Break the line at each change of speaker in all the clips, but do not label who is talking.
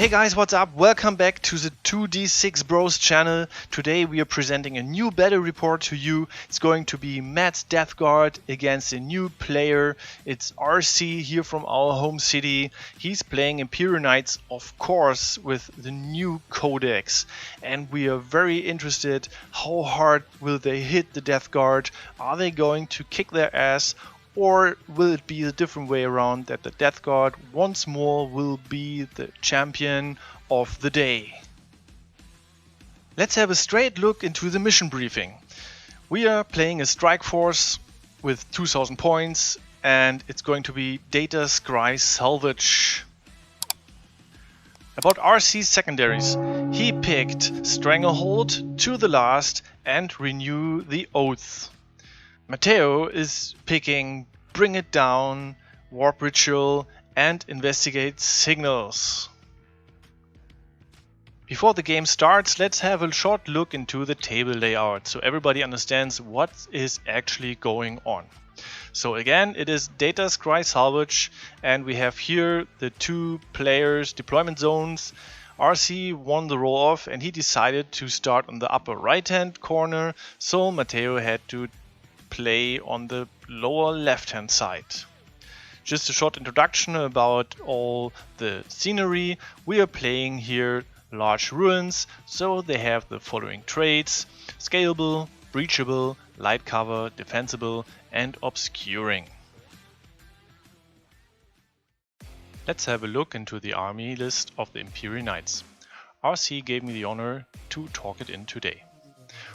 Hey guys, what's up? Welcome back to the 2D6 Bros channel. Today we are presenting a new battle report to you. It's going to be Matt's Death Guard against a new player. It's RC here from our home city. He's playing Imperial Knights, of course, with the new Codex. And we are very interested, how hard will they hit the Death Guard? Are they going to kick their ass? Or will it be a different way around, that the Death Guard once more will be the champion of the day? Let's have a straight look into the mission briefing. We are playing a strike force with 2000 points and it's going to be data scry salvage. About RC's secondaries, he picked Stranglehold to the last and Renew the Oath. Mattheos is picking Bring It Down, Warp Ritual, and Investigate Signals. Before the game starts, let's have a short look into the table layout so everybody understands what is actually going on. So again, it is Data Scry Salvage, and we have here the two players' deployment zones. RC won the roll-off and he decided to start on the upper right-hand corner, so Mattheos had to play on the lower left hand side. Just a short introduction about all the scenery. We are playing here large ruins, so they have the following traits: scalable, breachable, light cover, defensible, and obscuring. Let's have a look into the army list of the Imperial Knights. RC gave me the honor to talk it in today.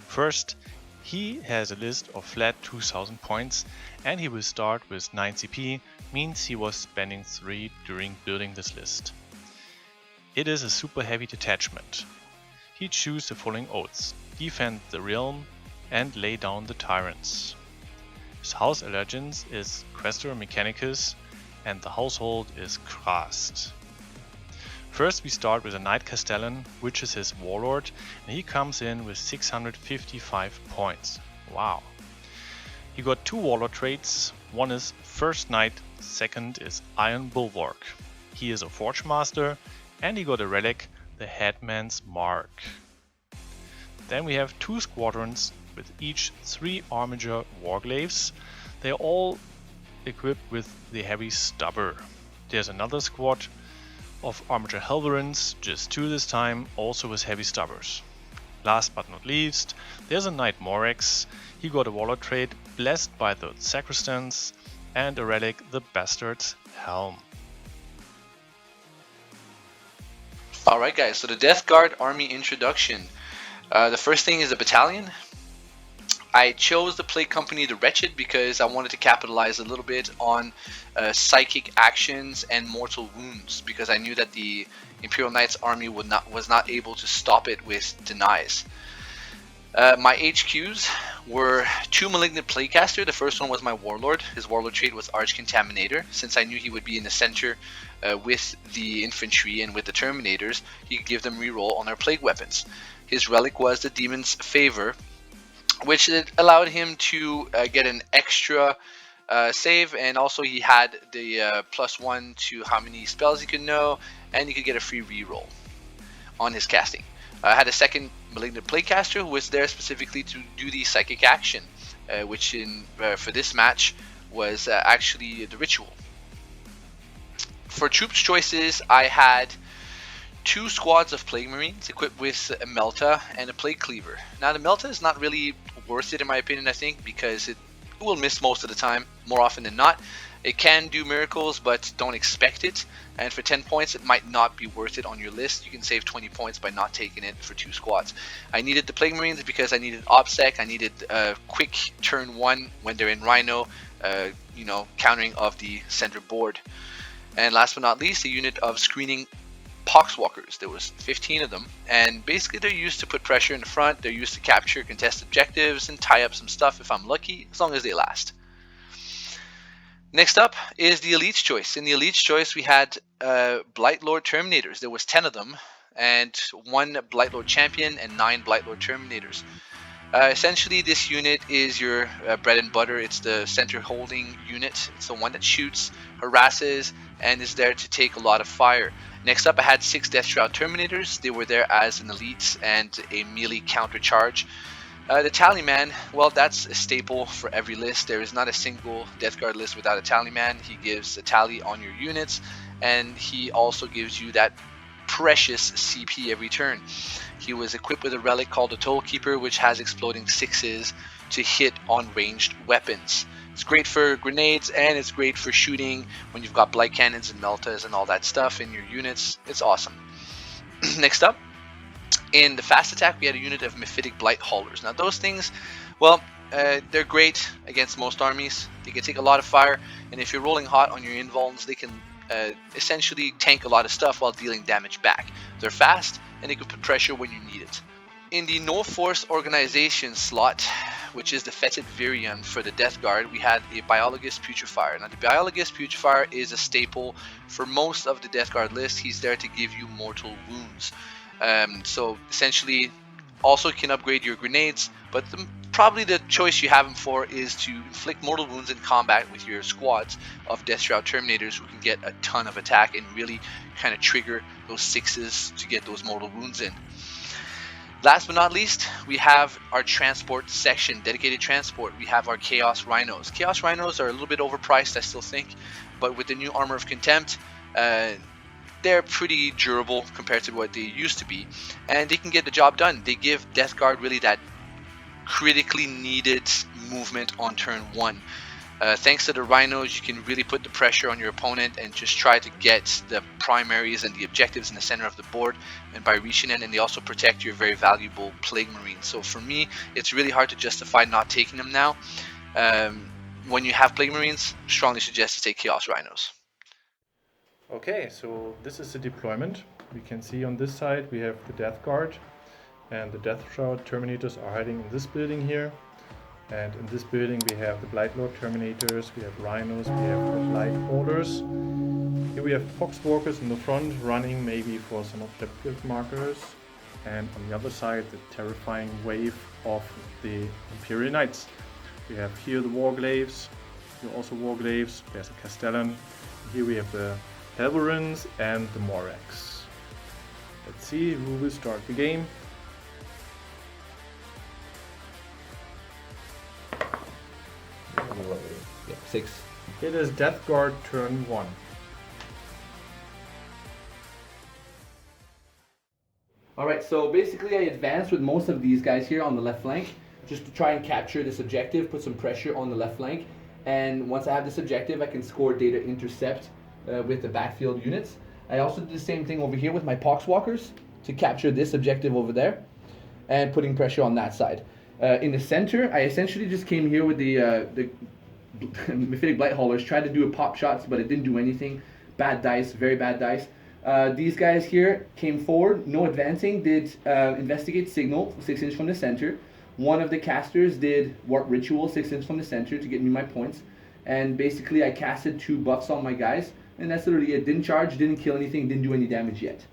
First, he has a list of flat 2000 points and he will start with 9 CP, means he was spending 3 during building this list. It is a super heavy detachment. He chose the following oaths: defend the realm and lay down the tyrants. His house allegiance is Questor Mechanicus and the household is Krast. First we start with a Knight Castellan, which is his warlord, and he comes in with 655 points. Wow. He got 2 warlord traits. One is First Knight, second is Iron Bulwark. He is a Forge Master and he got a relic, the Headman's Mark. Then we have 2 squadrons with each 3 Armiger Warglaves. They are all equipped with the Heavy Stubber. There's another squad of Armiger Helverins, just 2 this time, also with Heavy Stubbers. Last but not least, there's a Knight Morex. He got a warlord trait, Blessed by the Sacristans, and a relic, the Bastard's Helm.
Alright guys, so the Death Guard army introduction. The first thing is a battalion. I chose to play Company the Wretched because I wanted to capitalize a little bit on psychic actions and mortal wounds, because I knew that the Imperial Knights army was not able to stop it with denies. My HQs were 2 Malignant Playcaster. The first one was my Warlord. His Warlord trait was Arch Contaminator. Since I knew he would be in the center with the infantry and with the Terminators, he could give them reroll on their plague weapons. His relic was the Demon's Favor, which allowed him to get an extra save, and also he had the +1 to how many spells he could know, and he could get a free reroll on his casting. I had a second Malignant Playcaster who was there specifically to do the psychic action, which for this match was actually the ritual. For troops choices, I had 2 squads of Plague Marines equipped with a Melta and a Plague Cleaver. Now the Melta is not really worth it in my opinion, I think, because it will miss most of the time, more often than not. It can do miracles, but don't expect it, and for 10 points it might not be worth it on your list. You can save 20 points by not taking it for 2 squads. I needed the Plague Marines because I needed OBSEC, I needed quick turn 1 when they're in Rhino, countering of the center board. And last but not least, a unit of screening Poxwalkers. There was 15 of them, and basically they're used to put pressure in the front. They're used to capture contest objectives and tie up some stuff if I'm lucky, as long as they last. Next up is the Elite's choice. In the Elite's choice we had Blightlord Terminators. There was 10 of them, and 1 Blightlord Champion and 9 Blightlord Terminators. Essentially this unit is your bread and butter. It's the center holding unit. It's the one that shoots, harasses, and is there to take a lot of fire. Next up, I had 6 Death Shroud Terminators. They were there as an elite and a melee counter charge. The Tallyman, well, that's a staple for every list. There is not a single Death Guard list without a Tallyman. He gives a tally on your units, and he also gives you that precious CP every turn. He was equipped with a relic called the Toll Keeper, which has exploding 6s to hit on ranged weapons. It's great for grenades, and it's great for shooting when you've got blight cannons and meltas and all that stuff in your units. It's awesome. Next up, in the fast attack, we had a unit of Mephitic Blight Haulers. Now those things, well, they're great against most armies. They can take a lot of fire, and if you're rolling hot on your invulns, they can essentially tank a lot of stuff while dealing damage back. They're fast, and they can put pressure when you need it. In the No Force Organization slot, which is the Fetid Virion for the Death Guard, we had a Biologist Putrefier. Now the Biologist Putrefier is a staple for most of the Death Guard list. He's there to give you mortal wounds. So essentially, also can upgrade your grenades, but probably the choice you have him for is to inflict mortal wounds in combat with your squads of Death Shroud Terminators who can get a ton of attack and really kind of trigger those 6s to get those mortal wounds in. Last but not least, we have our transport section, dedicated transport. We have our Chaos Rhinos. Chaos Rhinos are a little bit overpriced, I still think, but with the new Armor of Contempt, they're pretty durable compared to what they used to be, and they can get the job done. They give Death Guard really that critically needed movement on turn 1. Thanks to the Rhinos, you can really put the pressure on your opponent and just try to get the primaries and the objectives in the center of the board, and by reaching in, and they also protect your very valuable Plague Marines. So for me, it's really hard to justify not taking them now. When you have Plague Marines, strongly suggest to take Chaos Rhinos.
Okay, so this is the deployment. We can see on this side we have the Death Guard, and the Death Shroud Terminators are hiding in this building here. And in this building we have the Blightlord Terminators, we have Rhinos, we have the Blight Holders. Here we have Poxwalkers in the front, running maybe for some objective markers. And on the other side, the terrifying wave of the Imperial Knights. We have here the Warglaves, here also Warglaves, there's a Castellan. Here we have the Helverins and the Morax. Let's see who will start the game.
Yeah, 6.
It is Death Guard turn 1.
Alright, so basically I advanced with most of these guys here on the left flank, just to try and capture this objective, put some pressure on the left flank, and once I have this objective I can score data intercept with the backfield units. I also did the same thing over here with my Poxwalkers to capture this objective over there, and putting pressure on that side. In the center, I essentially just came here with the Mephitic Blight Haulers, tried to do a pop shots, but it didn't do anything. Bad dice, very bad dice. These guys here came forward, no advancing, did Investigate Signal, 6 inch from the center. One of the casters did Warp Ritual, 6 inch from the center to get me my points. And basically I casted 2 buffs on my guys, and that's literally it. Didn't charge, didn't kill anything, didn't do any damage yet.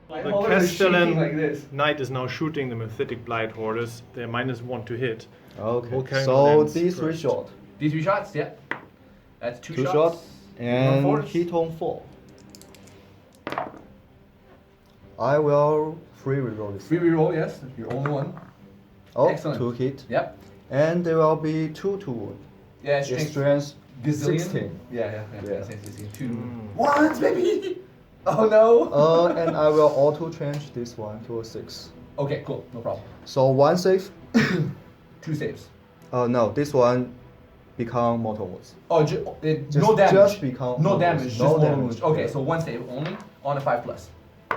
The Castellan like Knight is now shooting the Mephitic Blight Holders. They're -1 to hit.
Okay, so these 3 shots.
These 3 shots, yeah. That's 2 shots.
Shots and hit on 4. I will free reroll this.
Free reroll, yes. Your only one.
Oh,
excellent.
2 hit.
Yep.
And there will be 2 to wound.
Yeah,
Strength
Gazillion?
16.
Yeah. 2 ones, baby! Oh no!
And I will auto change this one to a 6.
Okay, cool, no problem.
So 1 save.
2 saves.
No, this one become mortal wounds.
Oh, no damage.
Just become
no
mortal
damage.
wounds.
Just
No
mortal
damage.
wounds. Okay,
Yeah.
so 1 save only on a 5+.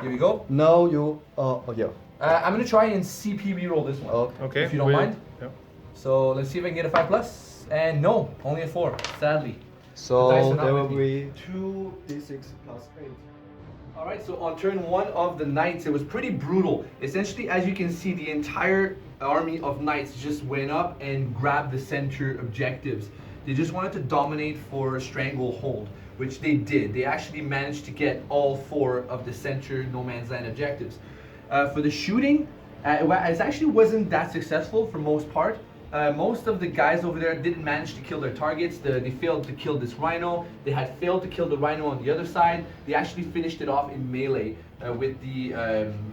Here we go.
Now you yeah.
I'm gonna try and CP reroll this one.
Okay.
If you don't mind.
Yeah.
So let's see if I can get a 5+. And no, only a 4. Sadly.
So
The dice are not
there will
with
be 2d6 plus 8.
Alright, so on turn 1 of the Knights, it was pretty brutal. Essentially, as you can see, the entire army of Knights just went up and grabbed the center objectives. They just wanted to dominate for Stranglehold, which they did. They actually managed to get all 4 of the center No Man's Land objectives. For the shooting, it actually wasn't that successful for most part. most of the guys over there didn't manage to kill their targets. They failed to kill this rhino. They had failed to kill the rhino on the other side. They actually finished it off in melee with the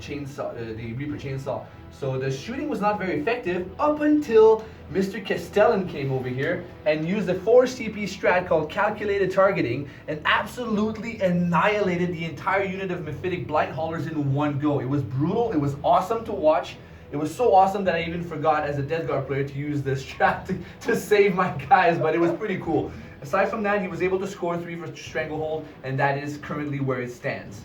chainsaw, the Reaper chainsaw. So the shooting was not very effective up until Mr. Castellan came over here and used a 4 CP strat called calculated targeting and absolutely annihilated the entire unit of Mephitic Blight Haulers in one go. It was brutal. It was awesome to watch. It was so awesome that I even forgot as a Death Guard player to use this strat to save my guys, but it was pretty cool. Aside from that, he was able to score 3 for Stranglehold, and that is currently where it stands.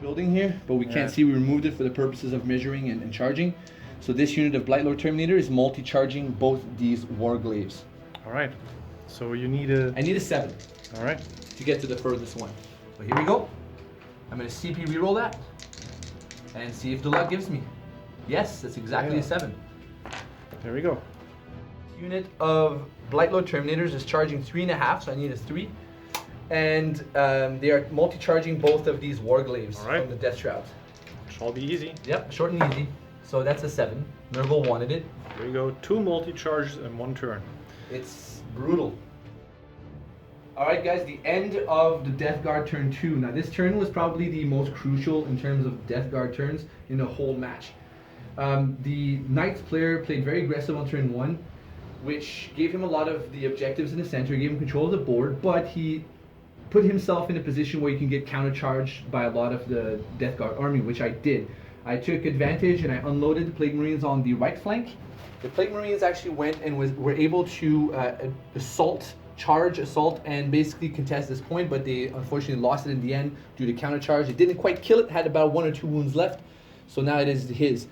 Building here, but we can't see we removed it for the purposes of measuring and charging. So this unit of Blightlord Terminator is multi-charging both these Warglaves.
All right. So you need a...
I need a 7
All right.
to get to the furthest one. So here we go. I'm going to CP reroll that and see if the luck gives me. Yes, that's exactly a 7.
There we go.
Unit of Blightlord Terminators is charging 3.5, so I need a 3. And they are multi-charging both of these Warglaves from the Death Shroud.
Shall be easy.
Yep, short and easy. So that's a 7. Nurgle wanted it.
There you go. 2 multi-charges in 1 turn.
It's brutal. Alright guys, the end of the Death Guard turn 2. Now this turn was probably the most crucial in terms of Death Guard turns in the whole match. The Knights player played very aggressive on turn 1, which gave him a lot of the objectives in the center, gave him control of the board, but he put himself in a position where you can get countercharged by a lot of the Death Guard army, which I did. I took advantage and I unloaded the Plague Marines on the right flank. The Plague Marines actually went and were able to charge, assault, and basically contest this point, but they unfortunately lost it in the end due to countercharge. It didn't quite kill it, had about 1 or 2 wounds left, so now it is his.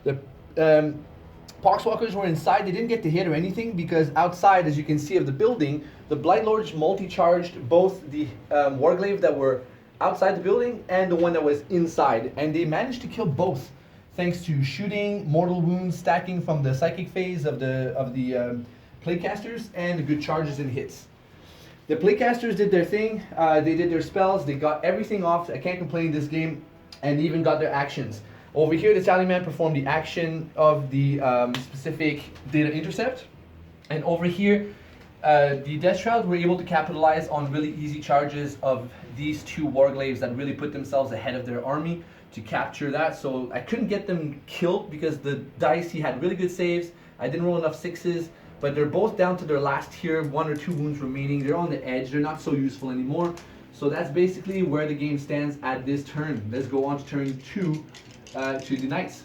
The Poxwalkers were inside. They didn't get to hit or anything because outside, as you can see of the building, the Blightlords multi-charged both the Warglaive that were outside the building and the one that was inside, and they managed to kill both thanks to shooting, mortal wounds stacking from the psychic phase of the Plaguecasters and the good charges and hits. The Plaguecasters did their thing. They did their spells. They got everything off. I can't complain this game, and even got their actions. Over here, the Tallyman performed the action of the specific data intercept. And over here, the Death Shrouds were able to capitalize on really easy charges of these 2 Warglaves that really put themselves ahead of their army to capture that. So I couldn't get them killed because the dice, he had really good saves. I didn't roll enough 6s, but they're both down to their last tier, 1 or 2 wounds remaining. They're on the edge. They're not so useful anymore. So that's basically where the game stands at this turn. Let's go on to turn 2. To the Knights.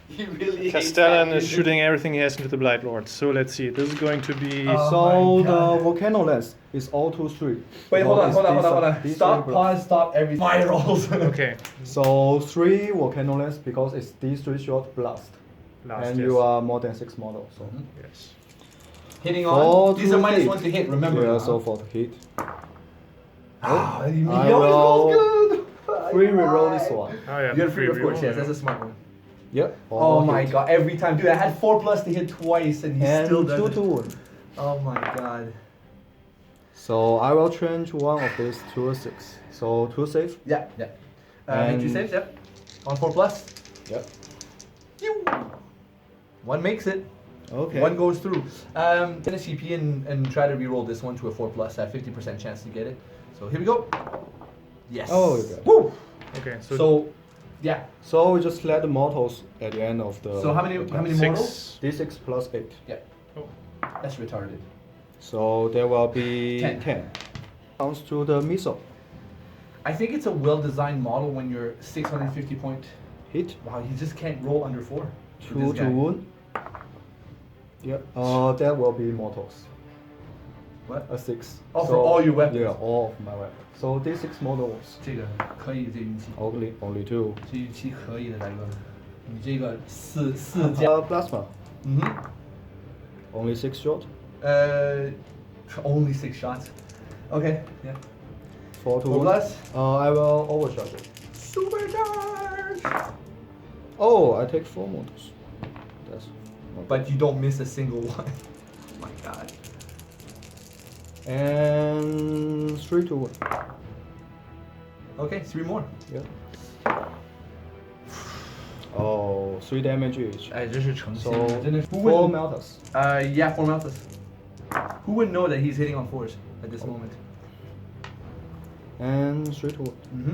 He really
Castellan is shooting everything he has into the Blight Lords. So let's see. This is going to be...
So the volcano lens is all 2-3.
Wait, hold on.
These
Stop,
three
pause, stop everything. Fire rolls.
Okay.
So 3 volcano lens because it's these 3 shot blast. And you are more than 6 models. So.
Yes.
Hitting on. These are
-1
-1 to hit, remember.
Yeah, so for the hit.
He
I
always rolls
will
good.
free reroll this one.
Oh, yeah.
You got a free, of
reroll,
course, yes,
yeah.
that's a smart one.
Yep.
Oh my
hit.
god, every time. Dude, I had 4+ to hit twice and he
And
still does
2
it.
to 1.
Oh my god.
So I will change one of these to a 6. So 2 safe.
Yeah.
And-
2 saves, yep. On 4+.
Yep.
One makes it.
Okay.
One goes through. Gonna CP and try to reroll this one to a 4+. I have 50% chance to get it. So here we go. Yes.
Oh, you got it.
Woo!
Okay,
So, yeah.
So we just select the mortals at the end of the.
So how many mortals?
D6 plus 8.
Yeah.
Oh.
That's retarded.
So there will be
10.
10. Comes to the missile.
I think it's a well-designed model when you're 650 point.
Hit.
Wow, you just can't roll under 4.
2 to wound. Yep. That will be mortals.
What?
A 6.
Oh, for all your weapons?
Yeah, all of my weapons. So D6 models.
这个可以，这运气，
Only 2.
这运气可以的，大哥。你这个4加，
Plasma. Only 6 shot.
Only 6 shots. Okay, yeah.
4 to
4
wound.
plus.
I will overcharge it.
Supercharge!
Oh, I take 4 models. That's. not bad.
But you don't miss a single one. Oh my god.
And 3 to 1.
Okay, 3 more.
Yeah. Oh, 3 damage each.
哎，这是诚心
So
的，真的是。
4 Mattheos.
Yeah, 4 Malthus. Who would know that he's hitting on 4s at this moment?
And 3 to 1.
Mm-hmm.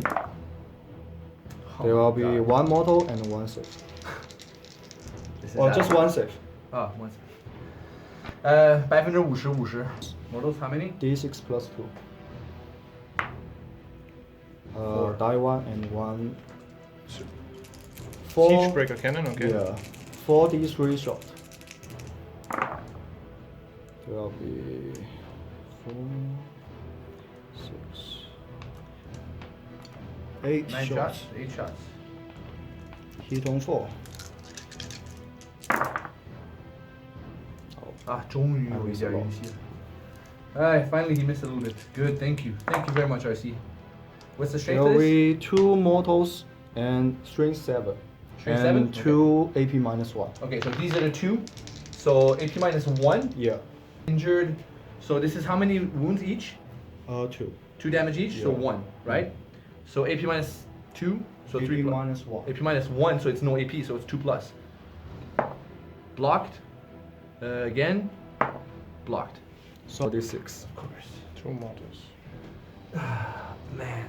There will be 1 mortal and 1 save. Or just 1 save.
Ah, 1 save. 50%，50%. Mortals, how many?
D6 plus 2.
Four.
Die 1 and 1.
Siege breaker cannon, okay.
Yeah. 4d3 shot. There will be 4, 6, 8
9
shots.
shots, 8 shots.
Hit on 4.
啊，终于有一点运气了。Alright, finally he missed a little bit. Good, thank you. Thank you very much, RC. What's the strength
There
of
will
this?
be 2 mortals and strength 7.
Strength
and
7?
2 AP minus 1.
Okay, so these are the 2. So AP minus 1.
Yeah.
Injured. So this is how many wounds each?
2.
2 damage each, so
Yeah.
1, right? So AP minus 2, so
AP
3 plus.
minus 1.
AP minus 1, so it's no AP, so it's 2 plus. Blocked. Again. Blocked.
So this 6.
Of course.
2 mortals.
Man.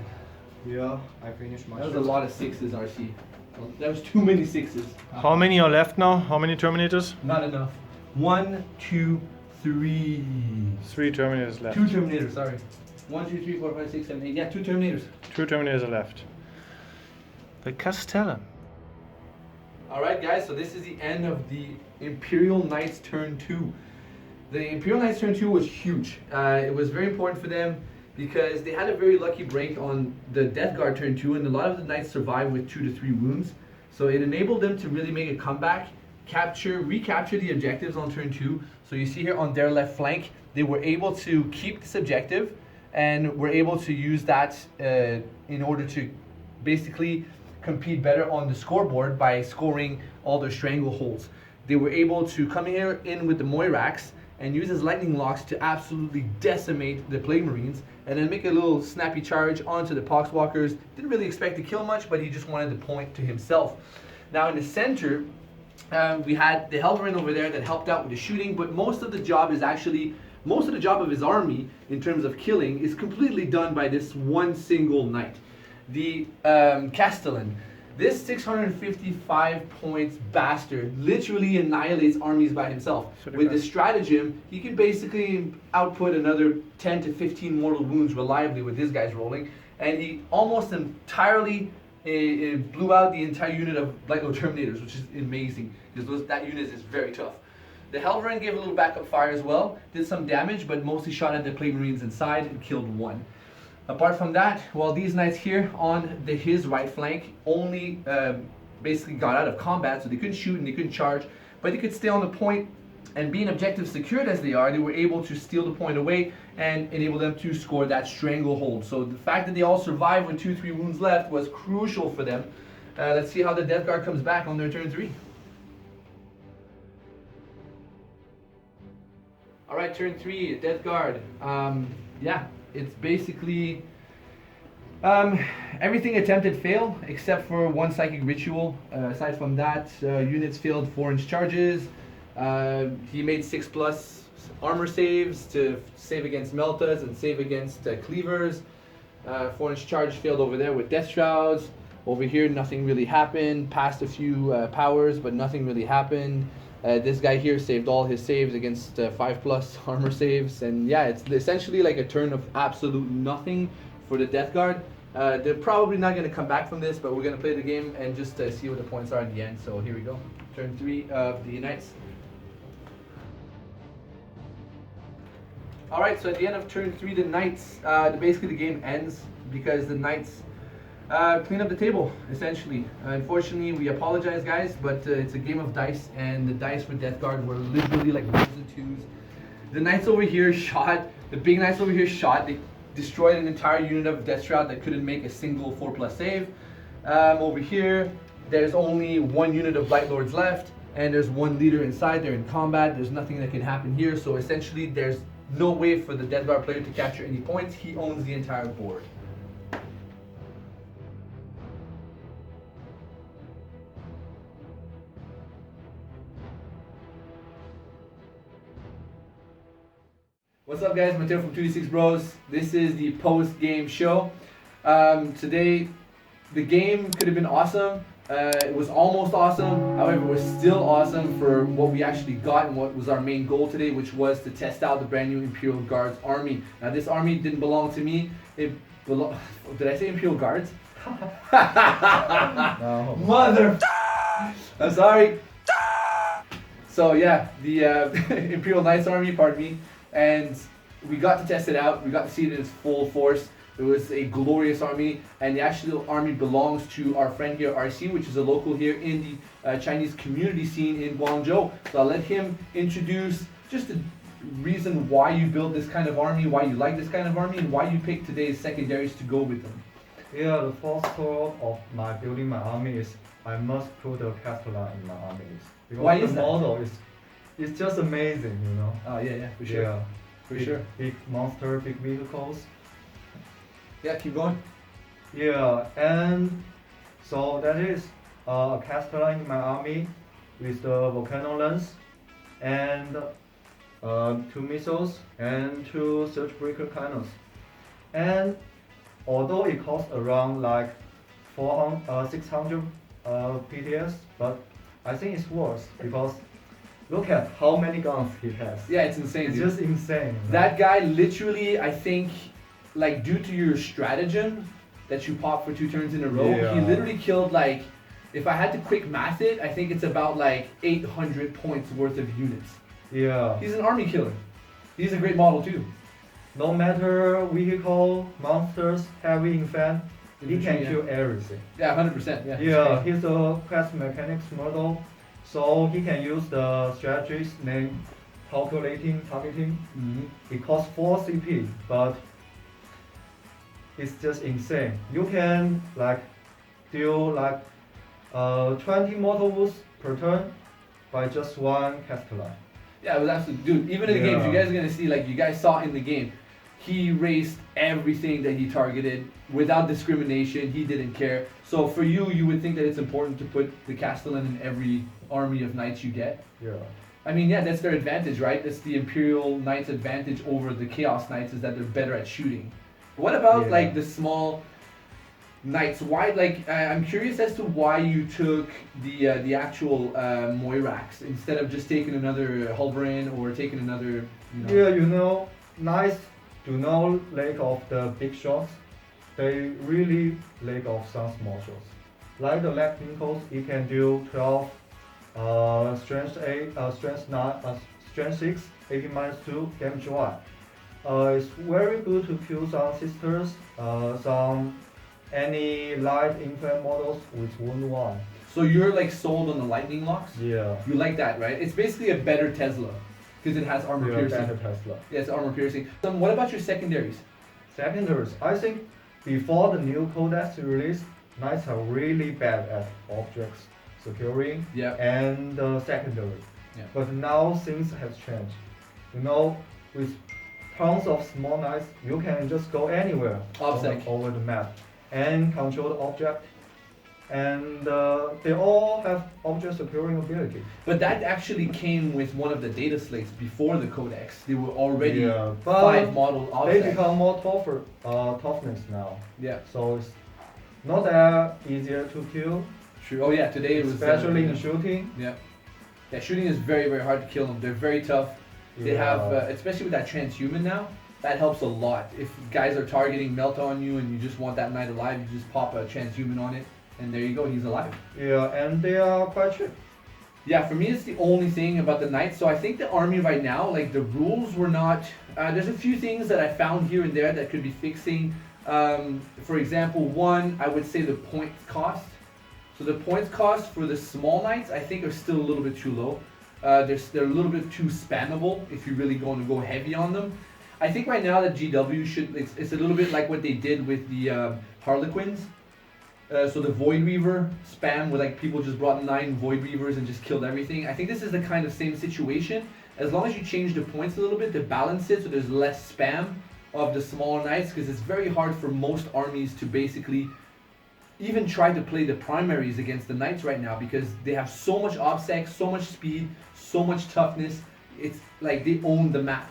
Yeah, I finished my
That was a lot of 6s, RC. That was too many 6s.
How many are left now? How many Terminators?
Not enough. 1, 2, 3.
3 Terminators left.
2 Terminators, sorry. 1, 2, 3, 4, 5, 6, 7, 8. Yeah, 2 Terminators.
2 Terminators are left. The Castellan.
Alright guys, so this is the end of the Imperial Knights turn 2. The Imperial Knights turn 2 was huge. It was very important for them because they had a very lucky break on the Death Guard turn 2 and a lot of the Knights survived with 2 to 3 wounds. So it enabled them to really make a comeback, recapture the objectives on turn 2. So you see here on their left flank, they were able to keep this objective and were able to use that in order to basically compete better on the scoreboard by scoring all their strangleholds. They were able to come here in with the Moirax and use his lightning locks to absolutely decimate the Plague Marines and then make a little snappy charge onto the Poxwalkers. Didn't really expect to kill much, but he just wanted the point to himself. Now in the center, we had the Helverin over there that helped out with the shooting, but most of the job of his army in terms of killing is completely done by this one single knight. The Castellan. This 655 points bastard literally annihilates armies by himself. With the stratagem, he can basically output another 10 to 15 mortal wounds reliably with this guy's rolling, and he almost entirely blew out the entire unit of Lightlord Terminators, which is amazing because that unit is very tough. The Helverin gave a little backup fire as well, did some damage, but mostly shot at the Plague Marines inside and killed 1. Apart from that, well, these knights here on his right flank only basically got out of combat, so they couldn't shoot and they couldn't charge, but they could stay on the point, and being objective secured as they are, they were able to steal the point away and enable them to score that stranglehold. So the fact that they all survived with 2-3 wounds left was crucial for them. Let's see how the Death Guard comes back on their turn 3. Alright, turn 3, Death Guard. Yeah. It's basically everything attempted failed except for 1 psychic ritual. Aside from that, units failed 4-inch charges. He made 6+ armor saves to save against meltas and save against cleavers. 4-inch charge failed over there with death shrouds. Over here, nothing really happened. Passed a few powers, but nothing really happened. This guy here saved all his saves against 5+ armor saves, and yeah, it's essentially like a turn of absolute nothing for the Death Guard. They're probably not going to come back from this, but we're going to play the game and just see what the points are at the end. So here we go. Turn 3 of the Knights. Alright, so at the end of turn 3, the Knights, basically the game ends because the Knights clean up the table, essentially. Unfortunately, we apologize, guys, but it's a game of dice, and the dice for Death Guard were literally like 1s and 2s. The Knights over here shot, the big Knights over here shot, they destroyed an entire unit of Death Shroud that couldn't make a single 4+ save. Over here, there's only 1 unit of Light Lords left, and there's 1 leader inside, they're in combat, there's nothing that can happen here, so essentially there's no way for the Death Guard player to capture any points. He owns the entire board. What's up, guys? Mattheos from 2D6 Bros. This is the post-game show. Today, the game could have been awesome. It was almost awesome. However, it was still awesome for what we actually got and what was our main goal today, which was to test out the brand new Imperial Guards army. Now, this army didn't belong to me. Did I say Imperial Guards?
No.
Mother. I'm sorry. So yeah, the Imperial Knights army, pardon me, and we got to test it out. We got to see it in its full force. It was a glorious army, and the actual army belongs to our friend here, RC, which is a local here in the Chinese community scene in Guangzhou. So I'll let him introduce just the reason why you built this kind of army, why you like this kind of army, and why you picked today's secondaries to go with them.
Yeah, the first thought of my building my army is I must put a Castellan in my army list. Because
Why
the
is that?
model is just amazing, you know.
Oh yeah, for sure.
Yeah.
For sure.
Big monster, big vehicles.
Yeah, keep going.
Yeah, and so that is a Castellan in my army with the volcano lens and 2 missiles and 2 surge breaker cannons. And although it costs around like 600 PTS, but I think it's worth because look at how many guns he has.
Yeah, it's insane,
It's
dude.
just insane.
That guy literally, I think, like due to your stratagem that you pop for 2 turns in a row, he
Yeah.
literally killed like, if I had to quick math it, I think it's about like 800 points worth of units.
Yeah.
He's an army killer. He's a great model too.
No matter vehicle, monsters, heavy infant, he can
Yeah.
kill everything.
Yeah, 100%. Yeah.
Yeah, he's a quest mechanics model, so he can use the strategies named calculating targeting.
Mhm.
It costs 4 CP, but it's just insane. You can like deal like 20 mortal wounds per turn by just 1 Castellan.
Yeah, it was absolutely, dude. Even in the games, you
Yeah.
guys are gonna see, like you guys saw in the game, he raced everything that he targeted without discrimination. He didn't care. So for you, you would think that it's important to put the Castellan in every army of knights you get.
Yeah.
I mean, yeah, that's their advantage, right? That's the Imperial Knights' advantage over the Chaos Knights is that they're better at shooting. What about
Yeah.
like the small knights? Why, like, I'm curious as to why you took the actual Moirax instead of just taking another Hulverin or taking another, you know.
Yeah, you know, knights do not lack of the big shots. They really lack of some small shots. Like the lightning codes, it can do 12, strength 8, strength 9, strength 6, 18 minus 2 damage 1. It's very good to kill some sisters, some any light infant models with wound 1.
So you're like sold on the lightning locks?
Yeah.
You like that, right? It's basically a better Tesla because it has armor
Yeah,
piercing.
better Tesla.
Yeah, it's armor piercing. What about your secondaries?
Secondaries, I think before the new Codex release, knights are really bad at objects securing
Yeah.
and secondary.
Yeah.
But now things have changed. You know, with tons of small knights, you can just go anywhere
Obsec.
over the map and control the object. And they all have object securing ability.
But that actually came with one of the data slates before the Codex. They were already
Yeah, but
5 model
They
offsets.
become more toughness now.
Yeah,
So it's not that easier to kill,
true. Oh yeah, today it was
especially in
yeah.
shooting.
Yeah. Yeah, shooting is very, very hard to kill them. They're very tough. They have,
Yeah.
especially with that transhuman now, that helps a lot. If guys are targeting melt on you and you just want that knight alive, you just pop a transhuman on it, and there you go, he's alive.
Yeah, and they are quite cheap.
Yeah, for me, it's the only thing about the knights. So I think the army right now, like the rules were not. There's a few things that I found here and there that could be fixing. For example, one, I would say the points cost. So the points cost for the small knights, I think, are still a little bit too low. They're a little bit too spammable if you're really going to go heavy on them. I think right now that GW should. It's a little bit like what they did with the Harlequins. So the Void Reaver spam where like people just brought 9 Void Reavers and just killed everything. I think this is the kind of same situation. As long as you change the points a little bit to balance it so there's less spam of the smaller knights, because it's very hard for most armies to basically even try to play the primaries against the knights right now because they have so much obsec, so much speed, so much toughness. It's like they own the map.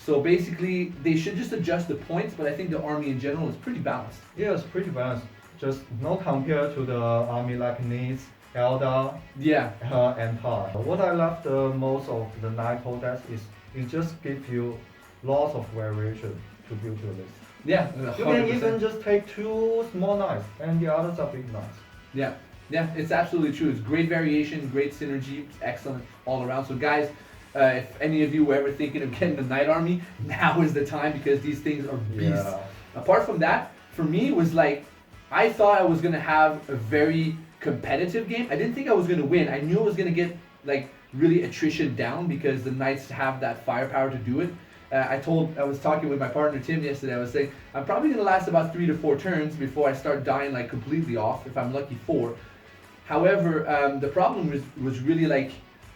So basically, they should just adjust the points, but I think the army in general is pretty balanced.
Yeah, it's pretty balanced. Just not compared to the army like Knights, Elder,
Yeah.
and Tar. What I love the most of the Knight Codex is it just gives you lots of variation to build your list.
Yeah.
You can even just take 2 small knights and the others are big knights.
Yeah. Yeah, it's absolutely true. It's great variation, great synergy, excellent all around. So guys, if any of you were ever thinking of getting the Knight Army, now is the time because these things are beasts.
Yeah.
Apart from that, for me, it was like, I thought I was going to have a very competitive game. I didn't think I was going to win. I knew I was going to get like really attrition down because the Knights have that firepower to do it. I was talking with my partner Tim yesterday. I was saying I'm probably going to last about 3 to 4 turns before I start dying like completely off. If I'm lucky, 4. However, the problem was really like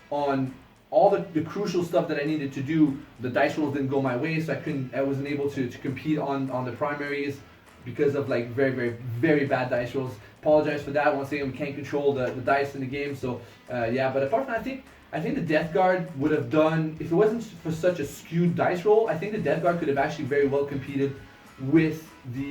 on all the crucial stuff that I needed to do. The dice rolls didn't go my way, so I wasn't able to compete on the primaries because of like very, very, very bad dice rolls. Apologize for that. Once again, we can't control the dice in the game, so yeah. But apart from that, I think the Death Guard would have done, if it wasn't for such a skewed dice roll, I think the Death Guard could have actually very well competed with the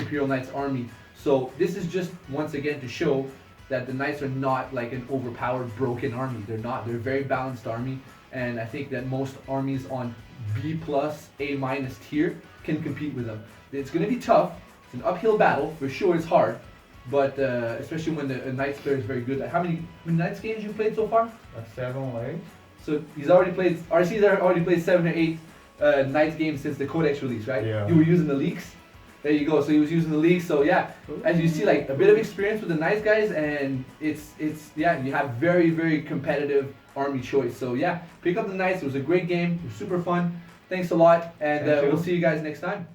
Imperial Knights army. So this is just once again to show that the Knights are not like an overpowered, broken army. They're not. They're a very balanced army, and I think that most armies on B+, A- tier can compete with them. It's going to be tough. It's an uphill battle for sure. It's hard, but especially when the Knights player is very good. How many Knights games you've played so far?
Like 7 or 8.
So he's already played. RC's already played 7 or 8 Knights games since the Codex release, right?
Yeah.
You were using the leaks. There you go. So he was using the leaks. So yeah, as you see, like a bit of experience with the Knights guys, and it's yeah, you have very, very competitive army choice. So yeah, pick up the Knights. It was a great game. It was super fun. Thanks a lot, and
Thank you.
we'll see you guys next time.